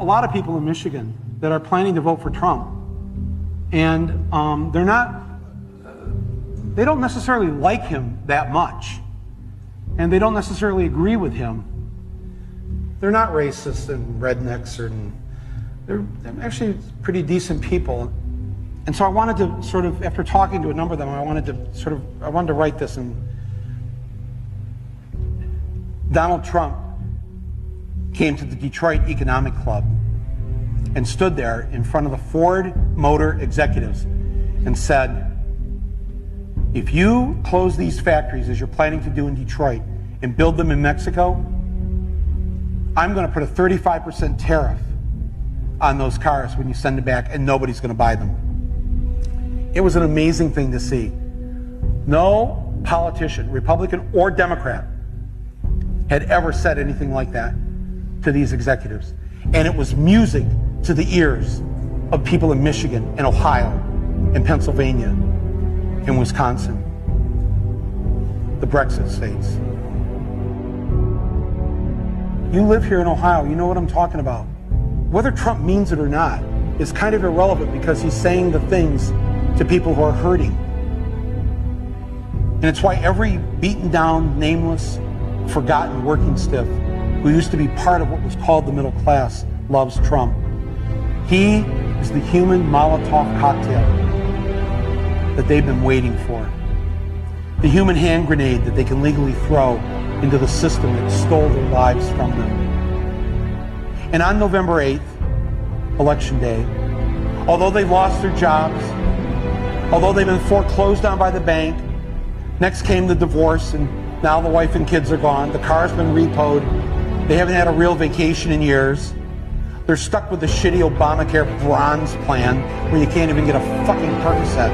lot of people in Michigan that are planning to vote for Trump. And they don't necessarily like him that much. And they don't necessarily agree with him. They're not racist and rednecks, they're actually pretty decent people. And so I wanted to sort of, after talking to a number of them, I wanted to write this. And Donald Trump came to the Detroit Economic Club and stood there in front of the Ford Motor executives and said, if you close these factories as you're planning to do in Detroit and build them in Mexico, I'm going to put a 35% tariff on those cars when you send them back, and nobody's going to buy them. It was an amazing thing to see. No politician, Republican or Democrat, had ever said anything like that to these executives. And it was music to the ears of people in Michigan and Ohio and Pennsylvania and Wisconsin, the Brexit states. You live here in Ohio, you know what I'm talking about. Whether Trump means it or not is kind of irrelevant, because he's saying the things to people who are hurting. And it's why every beaten down, nameless, forgotten working stiff who used to be part of what was called the middle class loves Trump. He is the human Molotov cocktail that they've been waiting for. The human hand grenade that they can legally throw into the system that stole their lives from them. And on November 8th, Election Day, although they lost their jobs, although they've been foreclosed on by the bank, next came the divorce, and now the wife and kids are gone, the car's been repoed, they haven't had a real vacation in years, they're stuck with the shitty Obamacare bronze plan where you can't even get a fucking Percocet.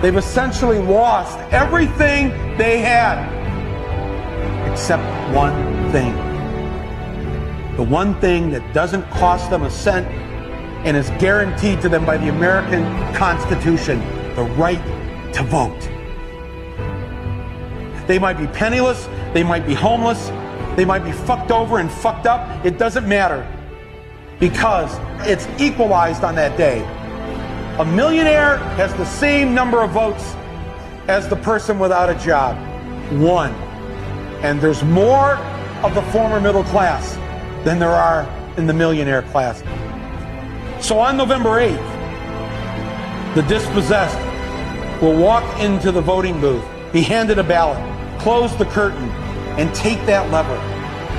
They've essentially lost everything they had, except one thing. The one thing that doesn't cost them a cent and is guaranteed to them by the American Constitution, the right to vote. They might be penniless, they might be homeless, they might be fucked over and fucked up. It doesn't matter, because it's equalized on that day. A millionaire has the same number of votes as the person without a job. One. And there's more of the former middle class than there are in the millionaire class. So on November 8th, the dispossessed will walk into the voting booth, be handed a ballot, close the curtain, and take that lever,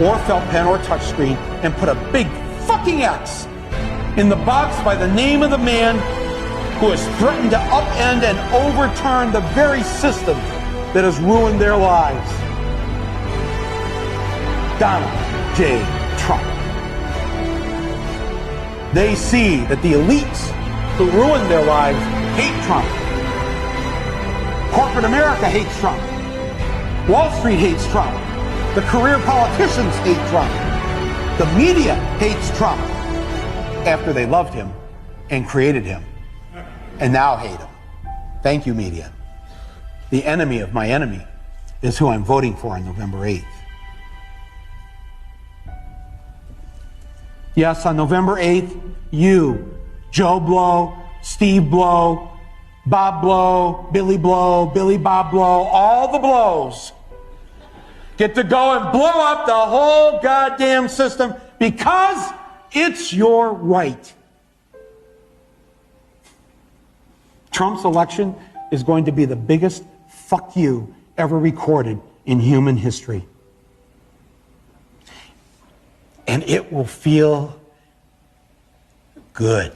or felt pen or touchscreen, and put a big fucking X in the box by the name of the man who has threatened to upend and overturn the very system that has ruined their lives. Donald J. Trump. They see that the elites who ruined their lives hate Trump. Corporate America hates Trump. Wall Street hates Trump. The career politicians hate Trump. The media hates Trump after they loved him and created him, and now hate him. Thank you, media. The enemy of my enemy is who I'm voting for on November 8th. Yes, on November 8th, you, Joe Blow, Steve Blow, Bob Blow, Billy Bob Blow, all the blows get to go and blow up the whole goddamn system because it's your right. Trump's election is going to be the biggest fuck you ever recorded in human history. And it will feel good.